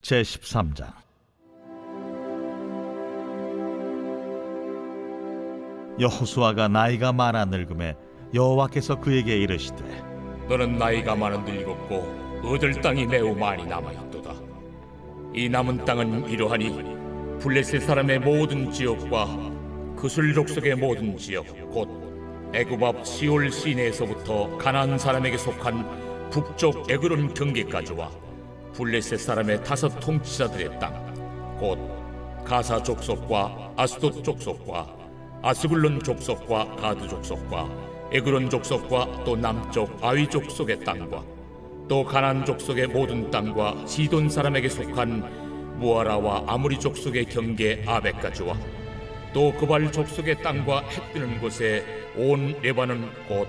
제13장. 여호수아가 나이가 많아 늙음에 여호와께서 그에게 이르시되, 너는 나이가 많아 늙었고 얻을 땅이 매우 많이 남아있도다. 이 남은 땅은 이러하니 블레셋 사람의 모든 지역과 그술 족속의 모든 지역, 곧 애굽 앞 시올 시내에서부터 가나안 사람에게 속한 북쪽 에그론 경계까지와 블레셋 사람의 5 통치자들의 땅, 곧 가사 족속과 아스돗 족속과 아스글론 족속과 가드 족속과 에그론 족속과 또 남쪽 아위 족속의 땅과 또 가나안 족속의 모든 땅과 시돈 사람에게 속한 무아라와 아무리 족속의 경계 아벡까지와 또 그발 족속의 땅과 해 뜨는 곳에 온 레바논 곧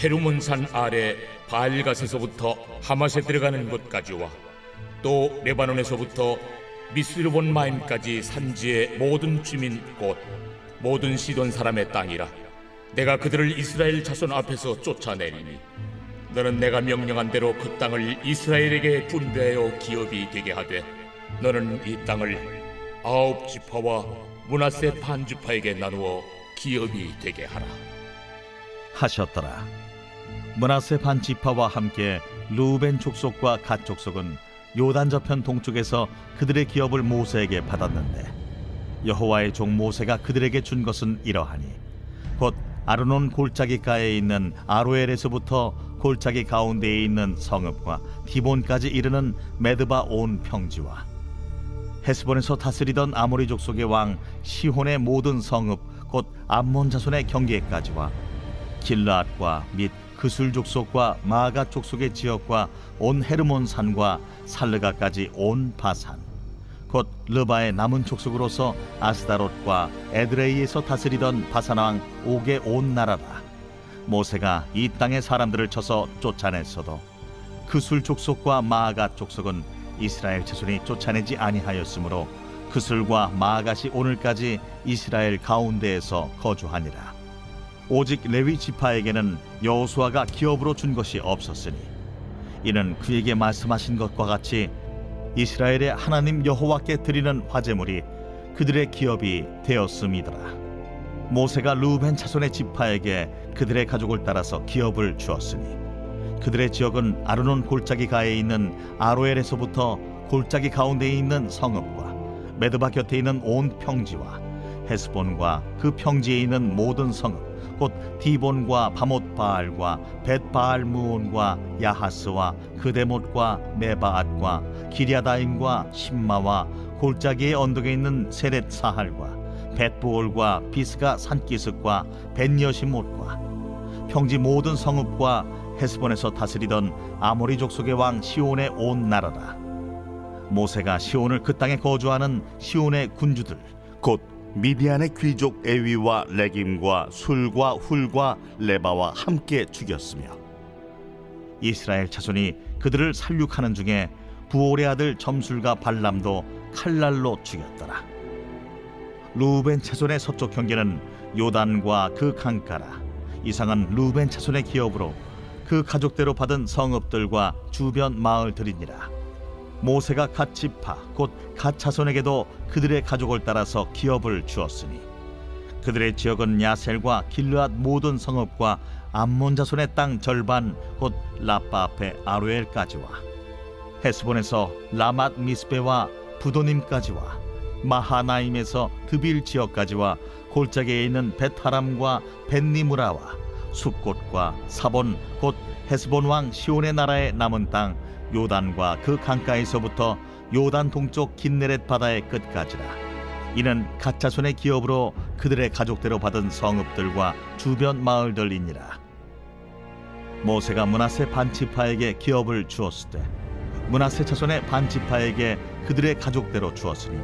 헤르몬 산 아래 바알갓에서부터 하맛에 들어가는 곳까지와 또 레바논에서부터 미스르본 마임까지 산지의 모든 주민 곧 모든 시돈 사람의 땅이라. 내가 그들을 이스라엘 자손 앞에서 쫓아내리니 너는 내가 명령한 대로 그 땅을 이스라엘에게 분배하여 기업이 되게 하되, 너는 이 땅을 9 지파와 므낫세 반 지파에게 나누어 기업이 되게 하라 하셨더라. 므낫세 반 지파와 함께 르우벤 족속과 갓 족속은 요단 저편 동쪽에서 그들의 기업을 모세에게 받았는데, 여호와의 종 모세가 그들에게 준 것은 이러하니, 곧 아르논 골짜기가에 있는 아로엘에서부터 골짜기 가운데에 있는 성읍과 디본까지 이르는 메드바 온 평지와 헤스본에서 다스리던 아모리 족속의 왕 시혼의 모든 성읍 곧 암몬 자손의 경계까지와 길르앗과 및 그술 족속과 마가 족속의 지역과 온 헤르몬 산과 살르가까지 온 바산 곧 르바의 남은 족속으로서 아스다롯과 에드레이에서 다스리던 바산 왕 옥의 온 나라라. 모세가 이 땅의 사람들을 쳐서 쫓아냈어도 그술 족속과 마가 족속은 이스라엘 자손이 쫓아내지 아니하였으므로 그술과 마갓이 오늘까지 이스라엘 가운데에서 거주하니라. 오직 레위 지파에게는 여호수아가 기업으로 준 것이 없었으니, 이는 그에게 말씀하신 것과 같이 이스라엘의 하나님 여호와께 드리는 화제물이 그들의 기업이 되었음이더라. 모세가 르우벤 자손의 지파에게 그들의 가족을 따라서 기업을 주었으니, 그들의 지역은 아르논 골짜기 가에 있는 아로엘에서부터 골짜기 가운데에 있는 성읍과 메드바 곁에 있는 온 평지와 헤스본과 그 평지에 있는 모든 성읍 곧 디본과 바못 바알과 벳 바알 무온과 야하스와 그데못과 메바앗과 기랴다임과 심마와 골짜기의 언덕에 있는 세렛 사할과 벳부올과 비스가 산기슭과 벳여시못과 평지 모든 성읍과 헤스본에서 다스리던 아모리 족속의 왕 시온의 온 나라라. 모세가 시온을 그 땅에 거주하는 시온의 군주들 곧 미디안의 귀족 에위와 레김과 술과 훌과 레바와 함께 죽였으며, 이스라엘 자손이 그들을 살육하는 중에 부올의 아들 점술과 발람도 칼날로 죽였더라. 르우벤 자손의 서쪽 경계는 요단과 그 강가라. 이상은 르우벤 자손의 기업으로 그 가족대로 받은 성읍들과 주변 마을들이니라. 모세가 갓 지파 곧 갓 자손에게도 그들의 가족을 따라서 기업을 주었으니, 그들의 지역은 야셀과 길르앗 모든 성읍과 암몬 자손의 땅 절반 곧 라빠 앞에 아로엘까지와 헤스본에서 라맛 미스베와 부도님까지와 마하나임에서 드빌 지역까지와 골짜기에 있는 벳하람과 벳니무라와 숫곳과 사본 곧 헤스본 왕 시온의 나라의 남은 땅 요단과 그 강가에서부터 요단 동쪽 긴네렛 바다의 끝까지라. 이는 갓 자손의 기업으로 그들의 가족대로 받은 성읍들과 주변 마을들이니라. 모세가 므낫세 반 지파에게 기업을 주었을 때 므낫세 자손의 반 지파에게 그들의 가족대로 주었으니,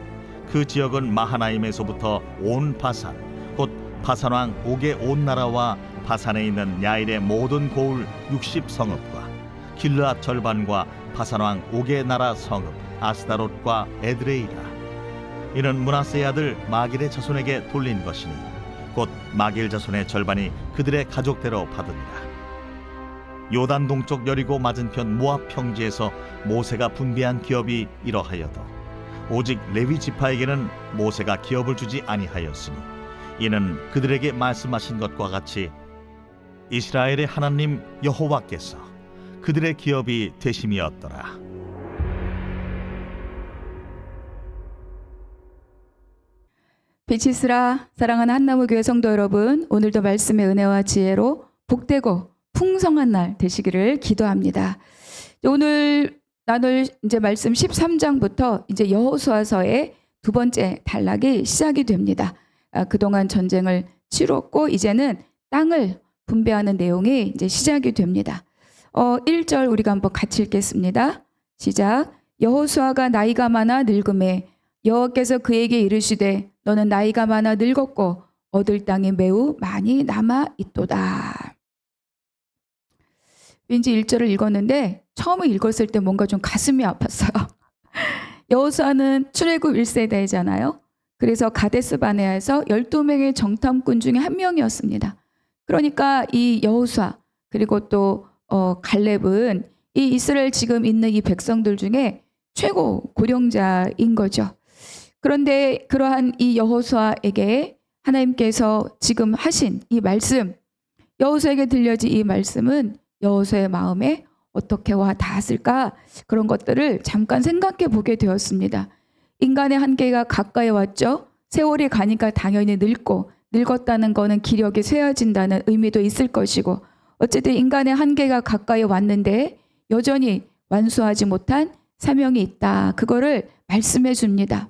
그 지역은 마하나임에서부터 온 바산 곧 바산 왕 옥의 온 나라와 바산에 있는 야일의 모든 고을 60성읍과 길르앗 절반과 바산 왕 옥의 나라 성읍 아스다롯과 에드레이라. 이는 므낫세의 아들 마길의 자손에게 돌린 것이니, 곧 마길 자손의 절반이 그들의 가족대로 받으니라. 요단 동쪽 여리고 맞은편 모압 평지에서 모세가 분배한 기업이 이러하여도 오직 레위 지파에게는 모세가 기업을 주지 아니하였으니 이는 그들에게 말씀하신 것과 같이 이스라엘의 하나님 여호와께서 그들의 기업이 되심이었더라. 빛이스라 사랑하는 한나무교회 성도 여러분, 오늘도 말씀의 은혜와 지혜로 복되고 풍성한 날 되시기를 기도합니다. 오늘 나눌 이제 말씀 13장부터 이제 여호수아서의 두 번째 단락이 시작이 됩니다. 그동안 전쟁을 치렀고 이제는 땅을 분배하는 내용이 이제 시작이 됩니다. 1절 우리가 한번 같이 읽겠습니다. 시작. 여호수아가 나이가 많아 늙음에 여호와께서 그에게 이르시되 너는 나이가 많아 늙었고 얻을 땅이 매우 많이 남아 있도다. 왠지 1절을 읽었는데 처음에 읽었을 때 뭔가 좀 가슴이 아팠어요. 여호수아는 출애굽 1세대잖아요. 그래서 가데스 바네아에서 12명의 정탐꾼 중에 한 명이었습니다. 그러니까 이 여호수아 그리고 또 갈렙은 이 이스라엘 지금 있는 이 백성들 중에 최고 고령자인 거죠. 그런데 그러한 이 여호수아에게 하나님께서 지금 하신 이 말씀, 여호수아에게 들려진 이 말씀은 여호수아의 마음에 어떻게 와 닿았을까? 그런 것들을 잠깐 생각해 보게 되었습니다. 인간의 한계가 가까이 왔죠. 세월이 가니까 당연히 늙었다는 거는 기력이 쇠해진다는 의미도 있을 것이고 어쨌든 인간의 한계가 가까이 왔는데 여전히 완수하지 못한 사명이 있다. 그거를 말씀해 줍니다.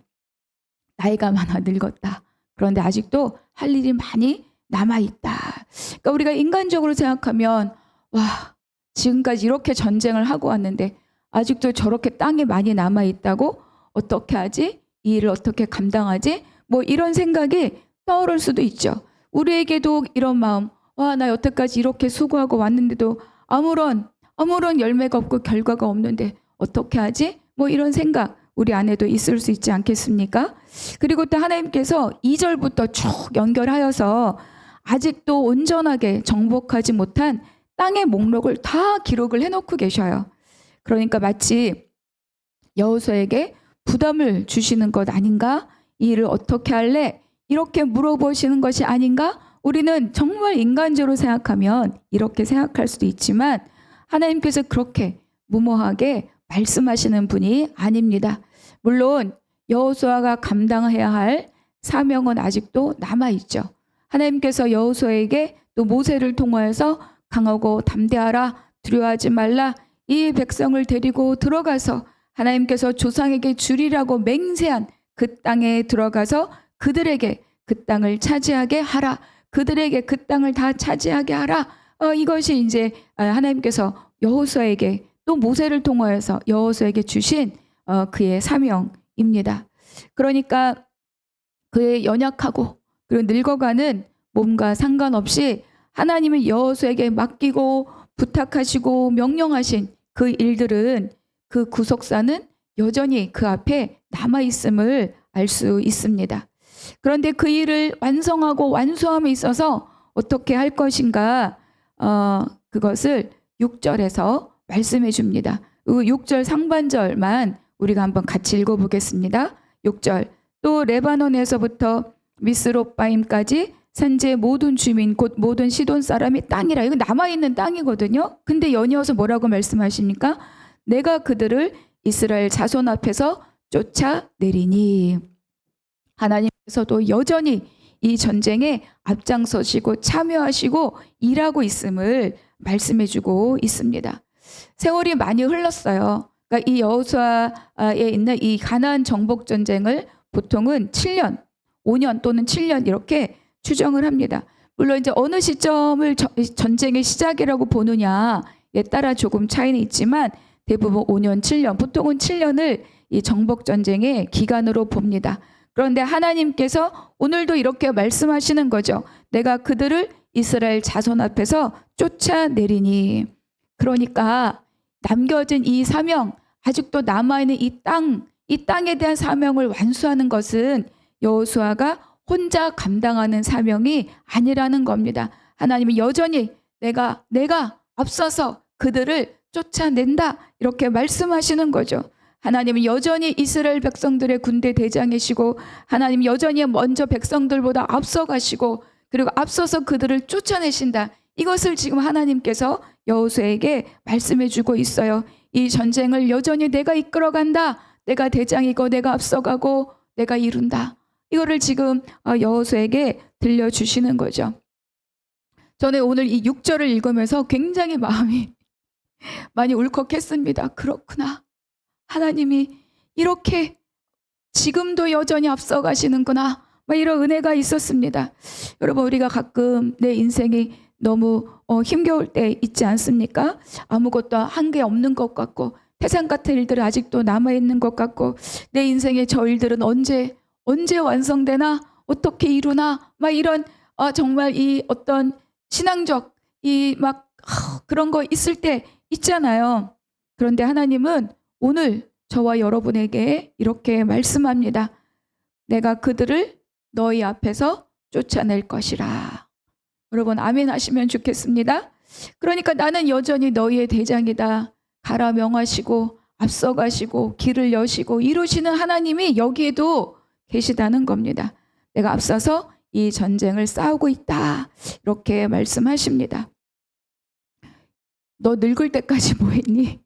나이가 많아 늙었다. 그런데 아직도 할 일이 많이 남아있다. 그러니까 우리가 인간적으로 생각하면 와 지금까지 이렇게 전쟁을 하고 왔는데 아직도 저렇게 땅이 많이 남아있다고? 어떻게 하지? 이 일을 어떻게 감당하지? 뭐 이런 생각이 떠오를 수도 있죠. 우리에게도 이런 마음, 와, 나 여태까지 이렇게 수고하고 왔는데도 아무런 열매가 없고 결과가 없는데 어떻게 하지? 뭐 이런 생각 우리 안에도 있을 수 있지 않겠습니까? 그리고 또 하나님께서 2절부터 쭉 연결하여서 아직도 온전하게 정복하지 못한 땅의 목록을 다 기록을 해놓고 계셔요. 그러니까 마치 여호수아에게 부담을 주시는 것 아닌가? 이 일을 어떻게 할래? 이렇게 물어보시는 것이 아닌가? 우리는 정말 인간적으로 생각하면 이렇게 생각할 수도 있지만 하나님께서 그렇게 무모하게 말씀하시는 분이 아닙니다. 물론 여호수아가 감당해야 할 사명은 아직도 남아있죠. 하나님께서 여호수아에게 또 모세를 통하여서 강하고 담대하라, 두려워하지 말라, 이 백성을 데리고 들어가서 하나님께서 조상에게 주리라고 맹세한 그 땅에 들어가서 그들에게 그 땅을 차지하게 하라. 그들에게 그 땅을 다 차지하게 하라. 이것이 이제 하나님께서 여호수아에게 또 모세를 통하여서 여호수아에게 주신 그의 사명입니다. 그러니까 그의 연약하고 그리고 늙어가는 몸과 상관없이 하나님은 여호수아에게 맡기고 부탁하시고 명령하신 그 일들은 그 구속사는 여전히 그 앞에 남아있음을 알 수 있습니다. 그런데 그 일을 완성하고 완수함에 있어서 어떻게 할 것인가 그것을 6절에서 말씀해 줍니다. 6절 상반절만 우리가 한번 같이 읽어보겠습니다. 6절 또 레바논에서부터 미스롯바임까지 산지의 모든 주민 곧 모든 시돈 사람이 땅이라. 이거 남아있는 땅이거든요. 근데 연이어서 뭐라고 말씀하십니까? 내가 그들을 이스라엘 자손 앞에서 쫓아내리니. 하나님께서도 여전히 이 전쟁에 앞장서시고 참여하시고 일하고 있음을 말씀해주고 있습니다. 세월이 많이 흘렀어요. 그러니까 이 여호수아에 있는 이 가나안 정복 전쟁을 보통은 7년, 5년 또는 7년 이렇게 추정을 합니다. 물론 이제 어느 시점을 전쟁의 시작이라고 보느냐에 따라 조금 차이는 있지만 대부분 5년, 7년, 보통은 7년을 이 정복 전쟁의 기간으로 봅니다. 그런데 하나님께서 오늘도 이렇게 말씀하시는 거죠. 내가 그들을 이스라엘 자손 앞에서 쫓아내리니. 그러니까 남겨진 이 사명, 아직도 남아있는 이 땅에 대한 사명을 완수하는 것은 여호수아가 혼자 감당하는 사명이 아니라는 겁니다. 하나님은 여전히 내가 앞서서 그들을 쫓아낸다 이렇게 말씀하시는 거죠. 하나님은 여전히 이스라엘 백성들의 군대 대장이시고 하나님 여전히 먼저 백성들보다 앞서가시고 그리고 앞서서 그들을 쫓아내신다. 이것을 지금 하나님께서 여호수아에게 말씀해 주고 있어요. 이 전쟁을 여전히 내가 이끌어간다. 내가 대장이고 내가 앞서가고 내가 이룬다. 이거를 지금 여호수아에게 들려주시는 거죠. 저는 오늘 이 6절을 읽으면서 굉장히 마음이 많이 울컥했습니다. 그렇구나. 하나님이 이렇게 지금도 여전히 앞서가시는구나. 막 이런 은혜가 있었습니다. 여러분 우리가 가끔 내 인생이 너무 힘겨울 때 있지 않습니까? 아무것도 한 게 없는 것 같고 태산 같은 일들은 아직도 남아있는 것 같고 내 인생의 저 일들은 언제 완성되나? 어떻게 이루나? 막 이런 정말 이 어떤 신앙적 이 막 그런 거 있을 때 있잖아요. 그런데 하나님은 오늘 저와 여러분에게 이렇게 말씀합니다. 내가 그들을 너희 앞에서 쫓아낼 것이라. 여러분 아멘 하시면 좋겠습니다. 그러니까 나는 여전히 너희의 대장이다. 가라 명하시고 앞서가시고 길을 여시고 이루시는 하나님이 여기에도 계시다는 겁니다. 내가 앞서서 이 전쟁을 싸우고 있다. 이렇게 말씀하십니다. 너 늙을 때까지 뭐 했니?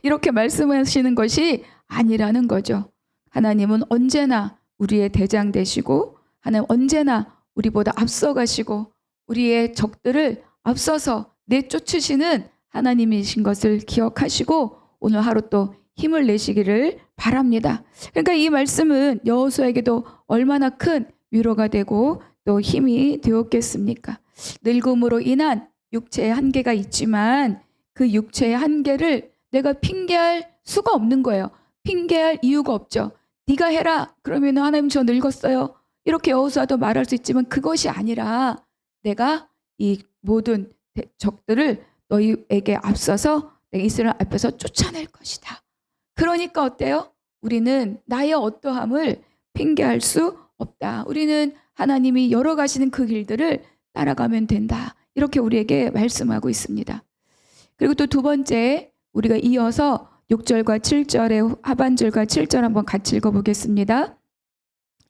이렇게 말씀하시는 것이 아니라는 거죠. 하나님은 언제나 우리의 대장 되시고 하나님 언제나 우리보다 앞서가시고 우리의 적들을 앞서서 내쫓으시는 하나님이신 것을 기억하시고 오늘 하루 또 힘을 내시기를 바랍니다. 그러니까 이 말씀은 여호수아에게도 얼마나 큰 위로가 되고 또 힘이 되었겠습니까? 늙음으로 인한 육체의 한계가 있지만 그 육체의 한계를 내가 핑계할 수가 없는 거예요. 핑계할 이유가 없죠. 네가 해라. 그러면 하나님 저 늙었어요. 이렇게 여호수아도 말할 수 있지만 그것이 아니라 내가 이 모든 적들을 너희에게 앞서서 내가 이스라엘 앞에서 쫓아낼 것이다. 그러니까 어때요? 우리는 나의 어떠함을 핑계할 수 없다. 우리는 하나님이 열어가시는 그 길들을 따라가면 된다. 이렇게 우리에게 말씀하고 있습니다. 그리고 또 두 번째 우리가 이어서 6절과 7절의 하반절과 7절 한번 같이 읽어보겠습니다.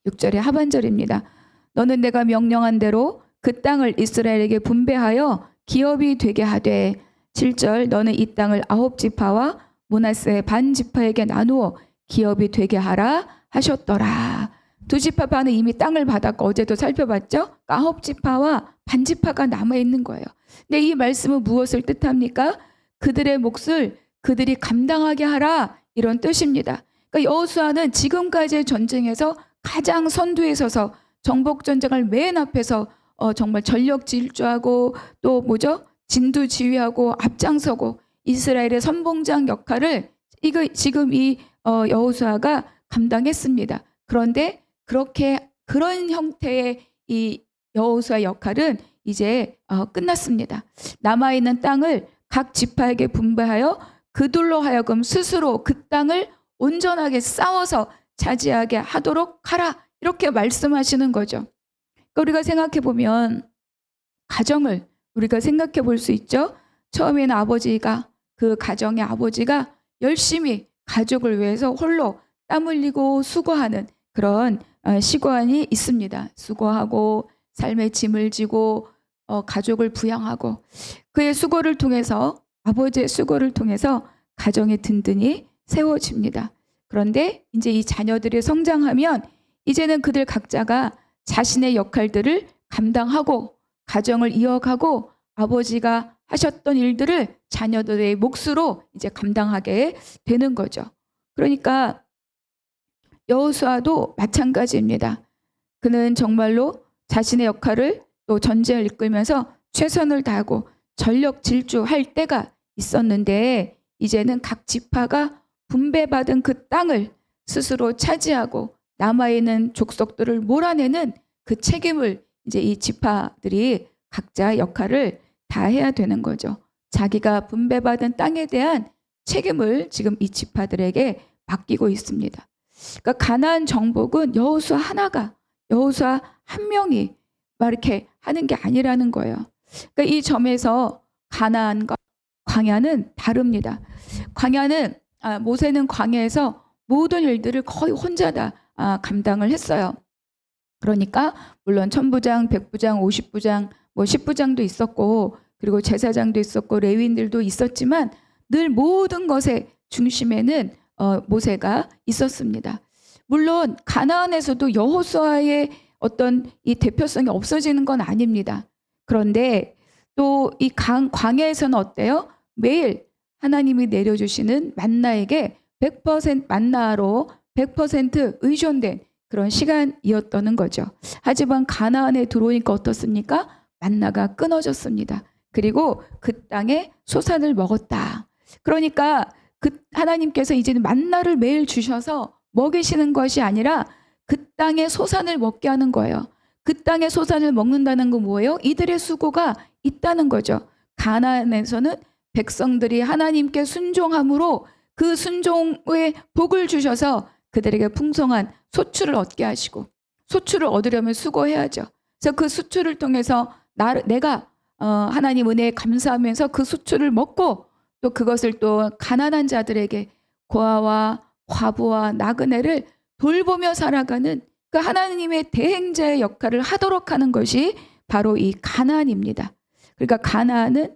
6절의 하반절입니다. 너는 내가 명령한 대로 그 땅을 이스라엘에게 분배하여 기업이 되게 하되 7절 너는 이 땅을 9지파와 므낫세 반 지파에게 나누어 기업이 되게 하라 하셨더라. 2지파 반은 이미 땅을 받았고 어제도 살펴봤죠. 9지파와 반 지파가 남아있는 거예요. 근데 이 말씀은 무엇을 뜻합니까? 그들의 몫을 그들이 감당하게 하라 이런 뜻입니다. 그러니까 여호수아는 지금까지의 전쟁에서 가장 선두에 서서 정복전쟁을 맨 앞에서 정말 전력 질주하고 또 진두지휘하고 앞장서고 이스라엘의 선봉장 역할을 지금 이 여호수아가 감당했습니다. 그런데 그런 형태의 이 여호수아의 역할은 이제 끝났습니다. 남아있는 땅을 각 지파에게 분배하여 그들로 하여금 스스로 그 땅을 온전하게 싸워서 차지하게 하도록 하라 이렇게 말씀하시는 거죠. 그러니까 우리가 생각해 보면 가정을 우리가 생각해 볼 수 있죠. 처음에는 그 가정의 아버지가 열심히 가족을 위해서 홀로 땀 흘리고 수고하는 그런 시간이 있습니다. 수고하고 삶의 짐을 지고 가족을 부양하고 그의 수고를 통해서 아버지의 수고를 통해서 가정이 든든히 세워집니다. 그런데 이제 이 자녀들이 성장하면 이제는 그들 각자가 자신의 역할들을 감당하고 가정을 이어가고 아버지가 하셨던 일들을 자녀들의 몫으로 이제 감당하게 되는 거죠. 그러니까 여호수아도 마찬가지입니다. 그는 정말로 자신의 역할을 또 전쟁을 이끌면서 최선을 다하고 전력 질주할 때가 있었는데 이제는 각 지파가 분배받은 그 땅을 스스로 차지하고 남아있는 족속들을 몰아내는 그 책임을 이제 이 지파들이 각자 역할을 다 해야 되는 거죠. 자기가 분배받은 땅에 대한 책임을 지금 이 지파들에게 맡기고 있습니다. 그러니까 가나안 정복은 여호수아 한 명이 막 이렇게 하는 게 아니라는 거예요. 그러니까 이 점에서 가나안과 광야는 다릅니다. 광야는 모세는 광야에서 모든 일들을 거의 혼자 다 감당을 했어요. 그러니까 물론 천부장, 백부장, 50부장, 뭐 10부장도 있었고 그리고 제사장도 있었고 레위인들도 있었지만 늘 모든 것의 중심에는 모세가 있었습니다. 물론 가나안에서도 여호수아의 어떤 이 대표성이 없어지는 건 아닙니다. 그런데 또 이 광야에서는 어때요? 매일 하나님이 내려주시는 만나에게 100% 만나로 100% 의존된 그런 시간이었다는 거죠. 하지만 가나안에 들어오니까 어떻습니까? 만나가 끊어졌습니다. 그리고 그 땅에 소산을 먹었다. 그러니까 그 하나님께서 이제는 만나를 매일 주셔서 먹이시는 것이 아니라 그 땅의 소산을 먹게 하는 거예요. 그 땅의 소산을 먹는다는 건 뭐예요? 이들의 수고가 있다는 거죠. 가나안에서는 백성들이 하나님께 순종함으로 그 순종의 복을 주셔서 그들에게 풍성한 소출을 얻게 하시고 소출을 얻으려면 수고해야죠. 그래서 그 수출을 통해서 내가 하나님 은혜에 감사하면서 그 수출을 먹고 또 그것을 또 가난한 자들에게 고아와 과부와 나그네를 돌보며 살아가는 그 하나님의 대행자의 역할을 하도록 하는 것이 바로 이 가나안입니다. 그러니까 가나안은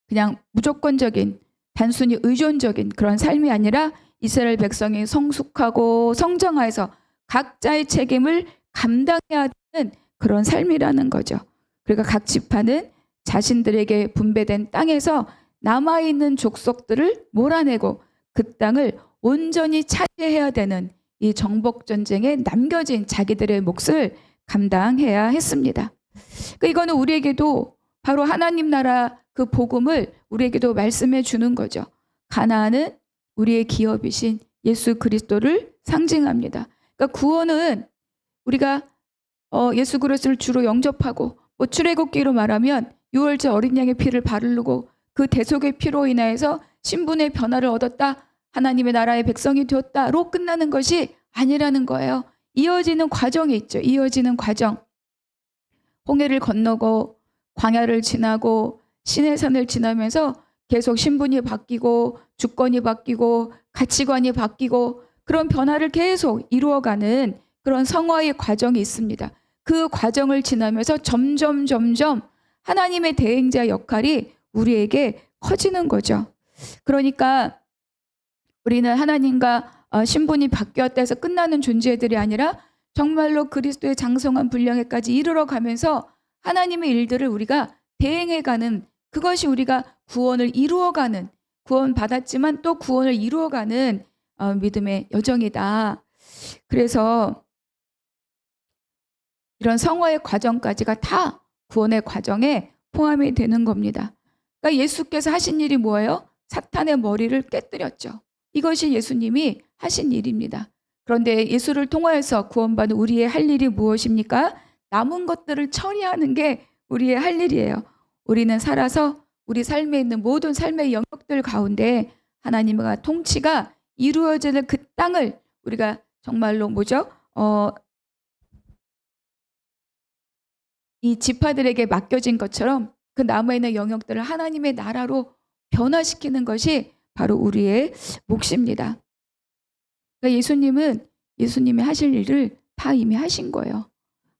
그냥 무조건적인 단순히 의존적인 그런 삶이 아니라 이스라엘 백성이 성숙하고 성장하여서 각자의 책임을 감당해야 하는 그런 삶이라는 거죠. 그러니까 각 지파는 자신들에게 분배된 땅에서 남아있는 족속들을 몰아내고 그 땅을 온전히 차지해야 되는 이 정복전쟁에 남겨진 자기들의 몫을 감당해야 했습니다. 그러니까 이거는 우리에게도 바로 하나님 나라 그 복음을 우리에게도 말씀해 주는 거죠. 가나안은 우리의 기업이신 예수 그리스도를 상징합니다. 그러니까 구원은 우리가 예수 그리스도를 주로 영접하고 뭐 출애굽기로 말하면 유월절 어린 양의 피를 바르고 그 대속의 피로 인하여서 신분의 변화를 얻었다. 하나님의 나라의 백성이 되었다로 끝나는 것이 아니라는 거예요. 이어지는 과정이 있죠. 이어지는 과정. 홍해를 건너고 광야를 지나고 시내산을 지나면서 계속 신분이 바뀌고 주권이 바뀌고 가치관이 바뀌고 그런 변화를 계속 이루어가는 그런 성화의 과정이 있습니다. 그 과정을 지나면서 점점 하나님의 대행자 역할이 우리에게 커지는 거죠. 그러니까 우리는 하나님과 신분이 바뀌었다 해서 끝나는 존재들이 아니라 정말로 그리스도의 장성한 분량에까지 이르러 가면서 하나님의 일들을 우리가 대행해가는 그것이 우리가 구원을 이루어가는 구원 받았지만 또 구원을 이루어가는 믿음의 여정이다. 그래서 이런 성화의 과정까지가 다 구원의 과정에 포함이 되는 겁니다. 그러니까 예수께서 하신 일이 뭐예요? 사탄의 머리를 깨뜨렸죠. 이것이 예수님이 하신 일입니다. 그런데 예수를 통하여서 구원받은 우리의 할 일이 무엇입니까? 남은 것들을 처리하는 게 우리의 할 일이에요. 우리는 살아서 우리 삶에 있는 모든 삶의 영역들 가운데 하나님과 통치가 이루어지는 그 땅을 우리가 정말로 이 지파들에게 맡겨진 것처럼 그 남아있는 영역들을 하나님의 나라로 변화시키는 것이 바로 우리의 몫입니다. 그러니까 예수님이 하실 일을 다 이미 하신 거예요.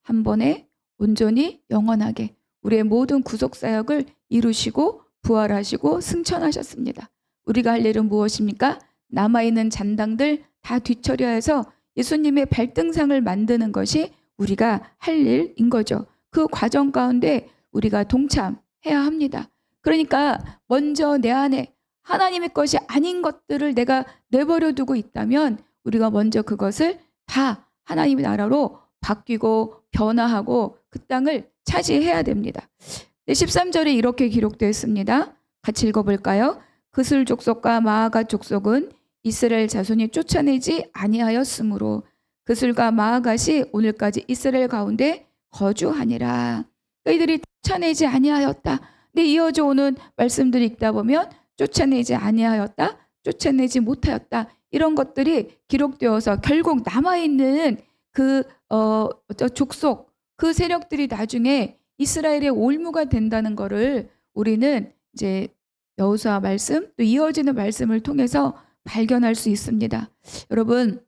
한 번에 온전히 영원하게 우리의 모든 구속사역을 이루시고 부활하시고 승천하셨습니다. 우리가 할 일은 무엇입니까? 남아있는 잔당들 다 뒤처리해서 예수님의 발등상을 만드는 것이 우리가 할 일인 거죠. 그 과정 가운데 우리가 동참해야 합니다. 그러니까 먼저 내 안에 하나님의 것이 아닌 것들을 내가 내버려 두고 있다면 우리가 먼저 그것을 다 하나님의 나라로 바뀌고 변화하고 그 땅을 차지해야 됩니다. 13절에 이렇게 기록되어 있습니다. 같이 읽어볼까요? 그슬 족속과 마아가 족속은 이스라엘 자손이 쫓아내지 아니하였으므로 그슬과 마아갓이 오늘까지 이스라엘 가운데 거주하니라. 이들이 쫓아내지 아니하였다. 근데 이어져 오는 말씀들이 읽다 보면 쫓아내지 아니하였다, 쫓아내지 못하였다. 이런 것들이 기록되어서 결국 남아있는 그 족속, 그 세력들이 나중에 이스라엘의 올무가 된다는 것을 우리는 이제 여호수아 말씀 또 이어지는 말씀을 통해서 발견할 수 있습니다. 여러분,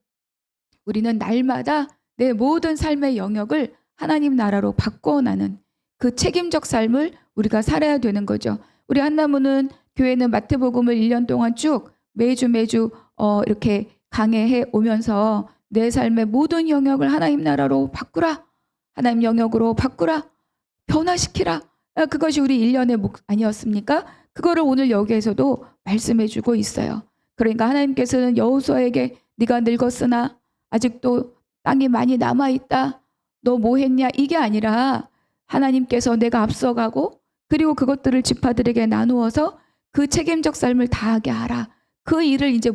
우리는 날마다 내 모든 삶의 영역을 하나님 나라로 바꿔나는 그 책임적 삶을 우리가 살아야 되는 거죠. 우리 한나무는 교회는 마태복음을 1년 동안 쭉 매주 이렇게 강해해 오면서 내 삶의 모든 영역을 하나님 나라로 바꾸라. 하나님 영역으로 바꾸라. 변화시키라. 그것이 우리 1년의 목 아니었습니까? 그거를 오늘 여기에서도 말씀해 주고 있어요. 그러니까 하나님께서는 여호수아에게 네가 늙었으나 아직도 땅이 많이 남아 있다. 너 뭐 했냐? 이게 아니라 하나님께서 내가 앞서가고 그리고 그것들을 지파들에게 나누어서 그 책임적 삶을 다하게 하라. 그 일을 이제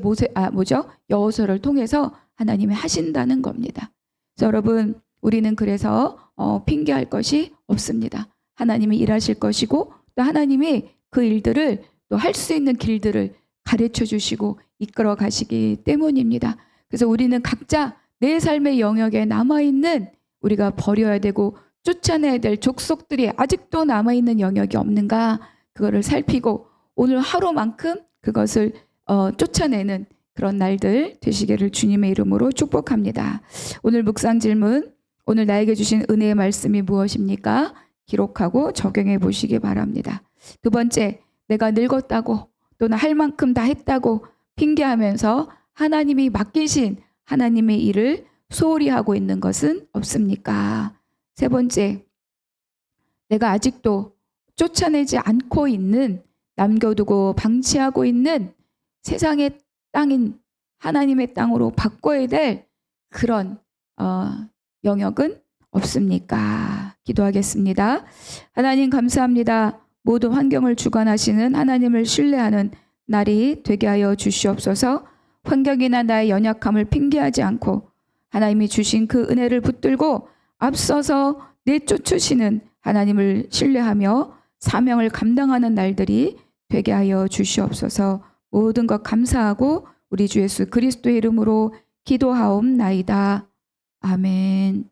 여호수아를 통해서 하나님이 하신다는 겁니다. 그래서 여러분, 우리는 그래서 핑계할 것이 없습니다. 하나님이 일하실 것이고 또 하나님이 그 일들을 또 할 수 있는 길들을 가르쳐 주시고 이끌어 가시기 때문입니다. 그래서 우리는 각자 내 삶의 영역에 남아있는 우리가 버려야 되고 쫓아내야 될 족속들이 아직도 남아있는 영역이 없는가, 그거를 살피고 오늘 하루만큼 그것을 쫓아내는 그런 날들 되시기를 주님의 이름으로 축복합니다. 오늘 묵상 질문, 오늘 나에게 주신 은혜의 말씀이 무엇입니까? 기록하고 적용해 보시기 바랍니다. 두 번째, 내가 늙었다고 또는 할 만큼 다 했다고 핑계하면서 하나님이 맡기신 하나님의 일을 소홀히 하고 있는 것은 없습니까? 세 번째, 내가 아직도 쫓아내지 않고 있는, 남겨두고 방치하고 있는 세상의 땅인 하나님의 땅으로 바꿔야 될 그런 영역은 없습니까? 기도하겠습니다. 하나님 감사합니다. 모든 환경을 주관하시는 하나님을 신뢰하는 날이 되게 하여 주시옵소서. 환경이나 나의 연약함을 핑계하지 않고 하나님이 주신 그 은혜를 붙들고 앞서서 내쫓으시는 하나님을 신뢰하며 사명을 감당하는 날들이 되게 하여 주시옵소서. 모든 것 감사하고 우리 주 예수 그리스도의 이름으로 기도하옵나이다. 아멘.